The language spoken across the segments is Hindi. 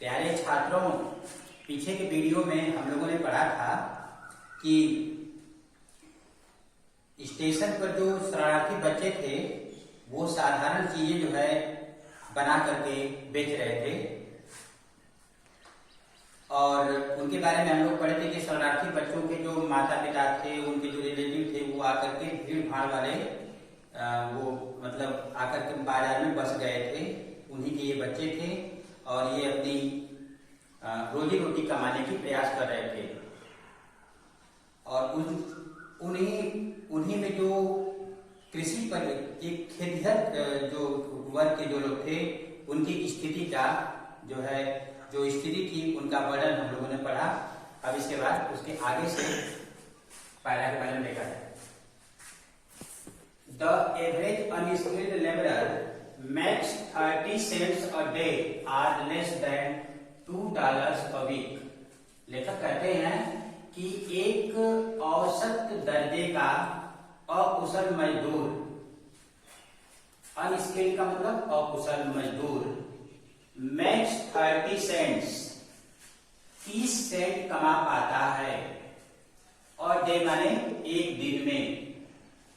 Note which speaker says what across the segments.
Speaker 1: प्यारे छात्रों, पीछे के वीडियो में हम लोगों ने पढ़ा था कि स्टेशन पर जो शरारती बच्चे थे वो साधारण चीजें जो है बना करके बेच रहे थे और उनके बारे में हम लोग पढ़े थे कि शरारती बच्चों के जो माता पिता थे, उनके जो रिलेटिव थे, वो आकर के भीड़ भाड़ वाले वो मतलब आकर के बाजार में बस गए थे। उन्हीं के ये बच्चे थे और ये अपनी रोजी रोटी कमाने की प्रयास कर रहे थे और उन्हीं में जो कृषि पर एक खेतिहर जो वर्ग के जो लोग थे उनकी स्थिति का जो स्थिति थी उनका वर्णन हम लोगों ने पढ़ा। अब इसके बाद उसके आगे से पहला के वर्णन देखा है। The average unskilled laborer makes 30 cents a day or less than $2 a week। लेखक कहते हैं कि एक औसत दर्जे का अकुशल मजदूर, अनस्किल्ड का मतलब अकुशल मजदूर, मैक्स 30 सेंट्स 30 सेंट कमा पाता है और डे माने एक दिन में।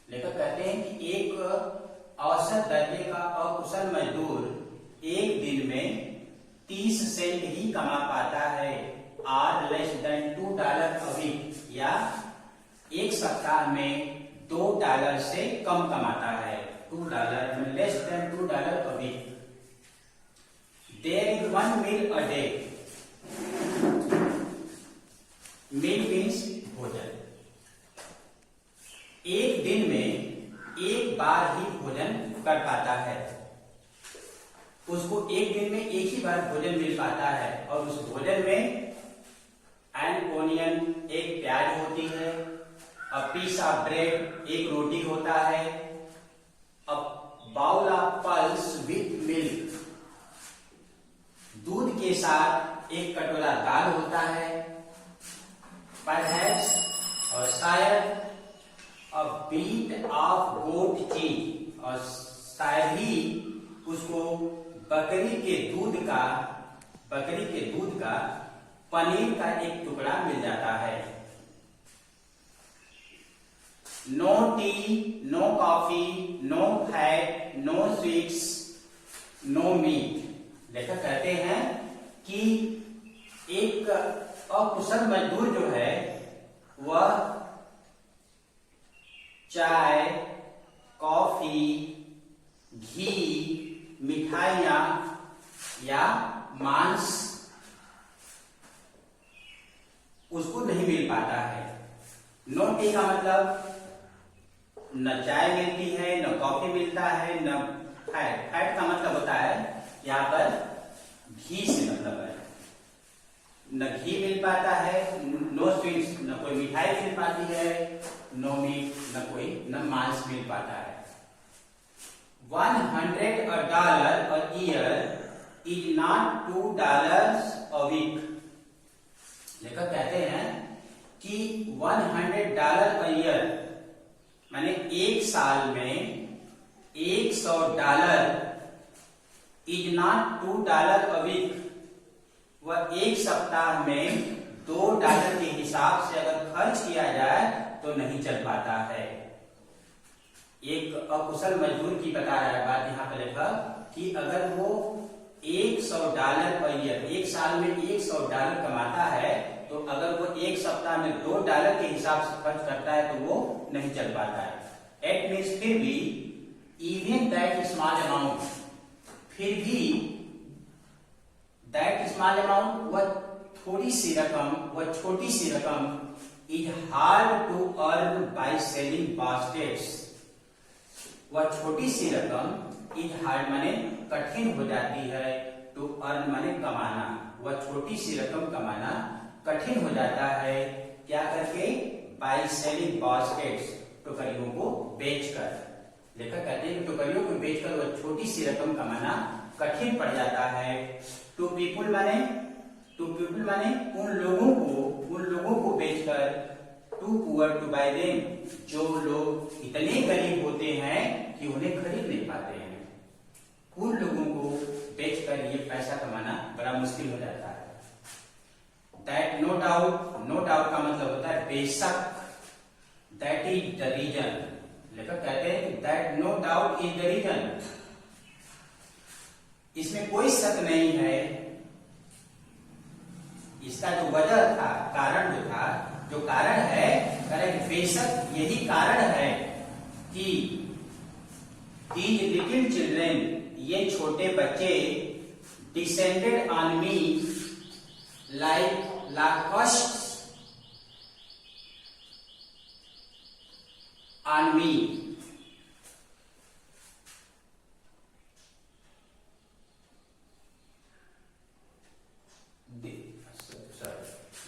Speaker 1: लेखक कहते हैं कि एक औसत दर्जे का अकुशल मजदूर एक दिन में 30 सेंट ही कमा पाता है और लेस देन $2 a week, या एक सप्ताह में $2 से कम कमाता है। $2 less than $2 a week। There is one meal a day। meal means भोजन। एक दिन में एक बार ही भोजन कर पाता है, उसको एक दिन में एक ही बार भोजन मिल पाता है और उस भोजन में एन ओनियन एक प्याज होती है, अ पीस ऑफ ब्रेड एक रोटी होता है, a bowl of pulse with milk दूध के साथ एक कटोरा दाल होता है, परहैप्स और शायद अ बीट ऑफ गोट चीज और शायद ही उसको बकरी के दूध का पनीर का एक टुकड़ा मिल जाता है। No tea, no coffee, no fat, no sweets, no meat. लेखक कहते हैं कि एक अकुशल मजदूर जो है वह चाय, कॉफी, घी, मिठाइयां या मांस उसको नहीं मिल पाता है। नो टी का मतलब न चाय मिलती है, न कॉफी मिलता है, न फैट। फैट का मतलब होता है यहाँ पर घी से मतलब है, न घी मिल पाता है, नो स्वीट्स न कोई मिठाई मिल पाती है, नो मीट न मांस मिल पाता है। $100 a year is not $2 a week। लेखक कहते हैं कि $100 a year माने एक साल में $100 is not $2 a week। वह एक सप्ताह में $2 के हिसाब से अगर खर्च किया जाए तो नहीं चल पाता है। एक अकुशल मजदूर की बता रहा है बात यहाँ पर लेखक कि अगर वो $100 पर ईयर एक साल में $100 कमाता है तो अगर वो एक सप्ताह में $2 के हिसाब से खर्च करता है तो वो नहीं चल पाता है। एट मीन्स फिर भी इवन दैट स्मॉल अमाउंट, फिर भी दैट स्मॉल अमाउंट वह थोड़ी सी रकम, वह छोटी सी रकम is hard to earn by selling baskets. वह छोटी सी रकम इज हार्ड माने कठिन हो जाती है, टू अर्न माने कमाना। वह छोटी सी रकम कमाना कठिन हो जाता है क्या करके? बाय सेलिंग बास्केट्स, टोकरियों को बेचकर। लेखक कहते हैं कि टोकरियों को बेचकर वह छोटी सी रकम कमाना कठिन पड़ जाता है। टू पीपुल माने उन लोगों को बेचकर, too poor to buy them, जो लोग इतने गरीब होते हैं कि उन्हें खरीद नहीं पाते हैं। उन लोगों को बेचकर ये पैसा कमाना बड़ा मुश्किल हो जाता है। That no doubt, no doubt का मतलब होता है बेशक। दैट इज द रीजन, लेखक कहते हैं कि that no doubt is the reason, इसमें कोई शक नहीं है। इसका जो वजह था, कारण जो था, जो कारण है, करेक्ट, बेशक यही कारण है कि दीज लिटिल चिल्ड्रेन, ये छोटे बच्चे, descended on me like locusts on me,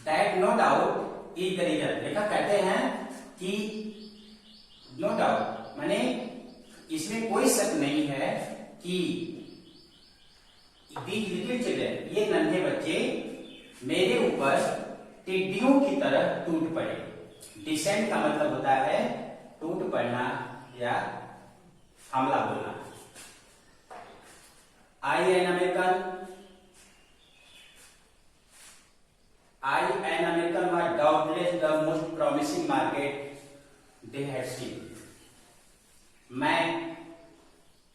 Speaker 1: that no doubt is the reason। लेखक कहते हैं कि नो डाउट माने इसमें कोई शक नहीं है कि these little children, ये नन्हे बच्चे मेरे ऊपर टिड्डियों की तरह टूट पड़े। डिसेंट का मतलब होता है टूट पड़ना या हमला बोलना। I an American was doubtless the most promising market they had seen। मैं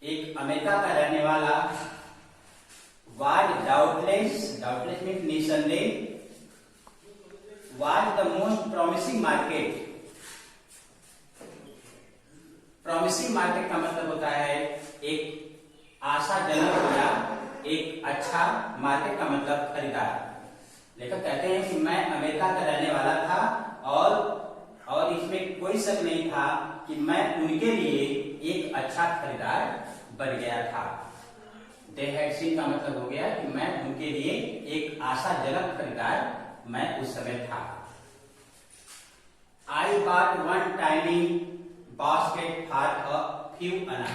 Speaker 1: एक अमेरिका का रहने वाला, was doubtless means निसंदेह, was the most promising market। promising market का मतलब होता है एक आशाजनक या एक अच्छा, मार्केट का मतलब खरीदार। लेखक कहते हैं कि मैं अमेरिका का रहने वाला था और इसमें कोई शक नहीं था कि मैं उनके लिए एक अच्छा खरीदार बन गया था। They had seen का मतलब हो गया कि मैं उनके लिए एक आशाजनक खरीदार मैं उस समय था। I bought one tiny basket for a few anna।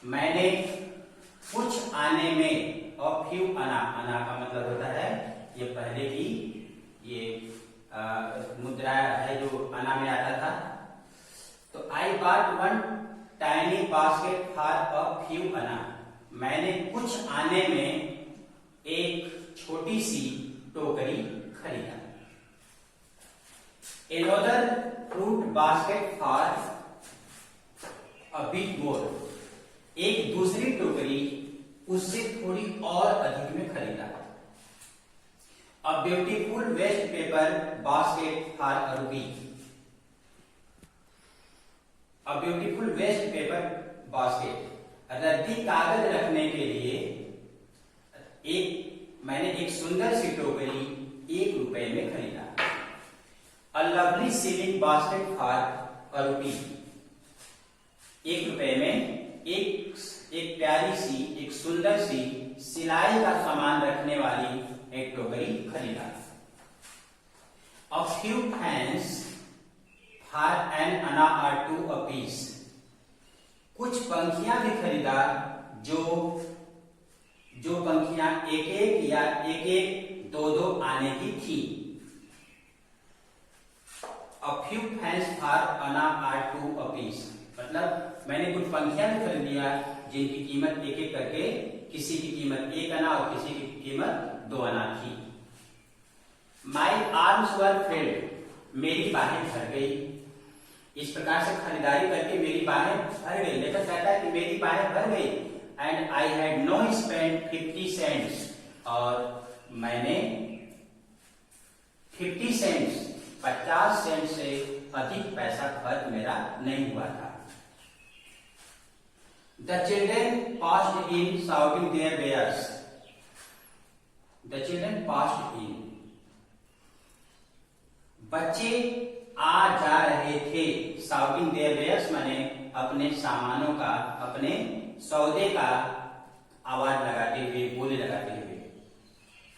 Speaker 1: मैंने कुछ आने में, a few anna, anna का मतलब होता है ये पहले की ये मुद्रा है जो अन्ना में आता था। तो I bought one tiny basket for a few अन्ना, मैंने कुछ आने में एक छोटी सी टोकरी खरीदा। Another fruit basket for a bit more, एक दूसरी टोकरी उससे थोड़ी और अधिक में खरीदा। A beautiful waste paper basket for a rupee, a beautiful waste paper basket, रद्दी कागज रखने के लिए मैंने एक सुंदर सी टोकरी 1 रुपए में खरीदा। A lovely sewing basket for a rupee, 1 रुपए में एक प्यारी सी, एक सुंदर सी सिलाई का सामान रखने वाली एक टोकरी खरीदा। A few fans for an anna or two apiece, कुछ पंखियां भी खरीदा जो पंखियां एक या एक 2 आने की थी। A few fans for anna or two apiece, मतलब मैंने कुछ पंखियां भी खरीद लिया जिनकी कीमत एक करके, किसी की कीमत 1 आना और किसी की कीमत 2 आना थी। My arms were filled, मेरी बाहें भर गई। इस प्रकार से खरीदारी करके मेरी बाहें भर गई। लेखक कहता है कि मेरी बाहें भर गई। And I had no spent 50 cents, और मैंने 50 cents 50 सेंट से अधिक पैसा खर्च मेरा नहीं हुआ था। The children passed in shouting their wares, the children passed in, बच्चे आ जा रहे थे। shouting their wares माने अपने सामानों का, अपने सौदे का आवाज लगाते हुए, बोले लगाते हुए।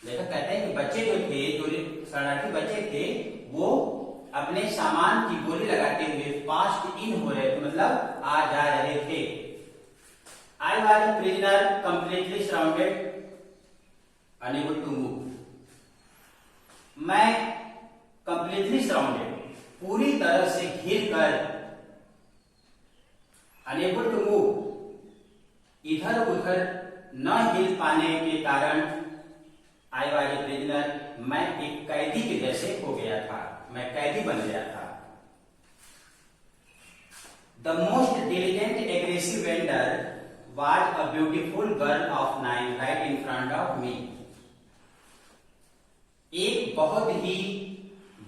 Speaker 1: लेखक कहते हैं कि बच्चे जो थे, जो शरणार्थी बच्चे थे, वो अपने सामान की बोली लगाते हुए पास्ट इन हो रहे थे, मतलब आ जा रहे थे। I was a prisoner, completely surrounded, unable to move। मैं completely surrounded, पूरी तरह से घिर कर, unable to move, इधर उधर न हिल पाने के कारण आई वॉज ए प्रिजनर, मैं एक कैदी के जैसे हो गया था, मैं कैदी बन गया था। The most diligent aggressive vendor was a beautiful girl of 9 right in front of me. एक बहुत ही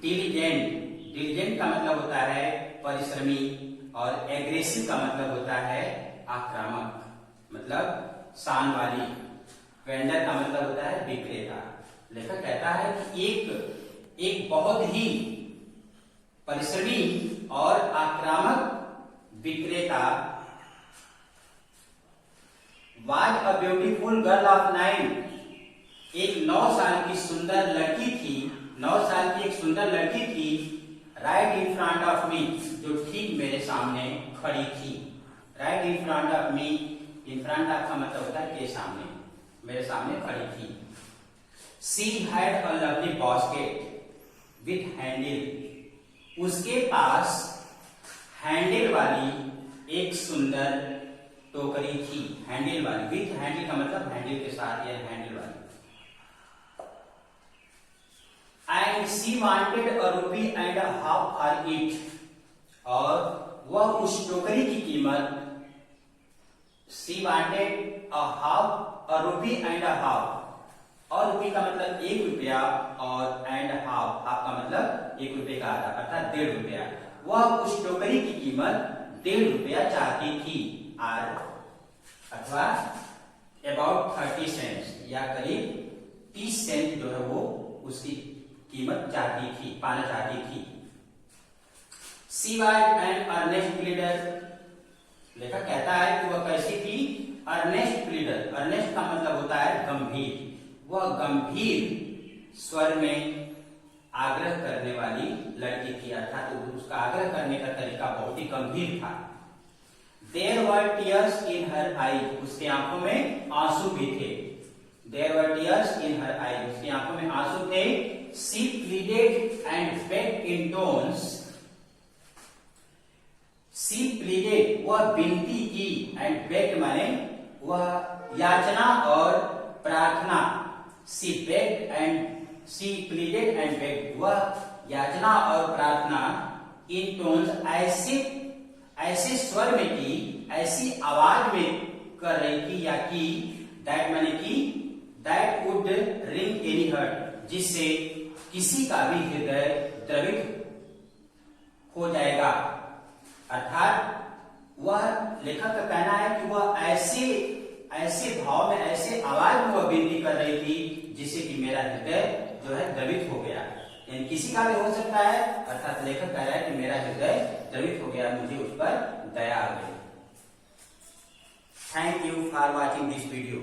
Speaker 1: डिलिजेंट का मतलब होता है परिश्रमी, और एग्रेसिव का मतलब होता है आक्रामक, मतलब शान वाली। वेंडर का मतलब होता है विक्रेता। लेखक कहता है कि एक बहुत ही परिश्रमी और आक्रामक विक्रेता Was a beautiful girl of 9, एक 9 साल की सुंदर लड़की थी, 9 साल की एक सुंदर लड़की थी, right in front of me, जो ठीक मेरे सामने खड़ी थी। right in front of me, in front of का मतलब होता है के सामने, मेरे सामने खड़ी थी। She had a lovely basket with handle, उसके पास हैंडल वाली एक सुंदर टोकरी थी। हैंडल वाली, विथ हैंडल का मतलब हैंडल के साथ, या हैंडल वाली। And she wanted a rupee and a half for it, और वह उस टोकरी की कीमत, she wanted a rupee and a half, और रुपी का मतलब 1 रुपया, और एंड हाफ का मतलब 1 रुपये का आधा, अर्थात 1.5 रुपया। वह उस टोकरी की कीमत 1.5 रुपया चाहती थी, अथवा अबाउट 30 सेंट्स, या करीब 30 सेंट जो है वो उसकी कीमत चाहती थी, पाना चाहती थी। She was an earnest pleader, लेखक कहता है कि वह कैसी थी? Earnest pleader. अर्नेस्ट का मतलब होता है गंभीर। वह गंभीर स्वर में आग्रह करने वाली लड़की थी, अर्थात उसका आग्रह करने का तरीका बहुत ही गंभीर था। There were tears in her eyes, उसकी आंखों में आंसू भी थे। There were tears in her eyes, उसकी आंखों में आंसू थे। She pleaded and begged in tones, she pleaded, वह विनती की, and begged माने वह याचना और प्रार्थना। She begged and she pleaded and begged, वह याचना और प्रार्थना in tones, ऐसे स्वर में की, ऐसी आवाज में कर रही थी, या की, दैट माने की, that would ring any heart, जिससे किसी का भी हृदय द्रवित हो जाएगा। अर्थात वह, लेखक का कहना है कि वह ऐसे भाव में, ऐसे आवाज में वह विनती कर रही थी, जिससे कि मेरा हृदय जो है द्रवित हो गया। यानी किसी का भी हो सकता है, अर्थात लेखक कह रहा है कि मेरा हृदय द्रवित हो गया, मुझे उस पर दया आ गई। Thank you for watching this video.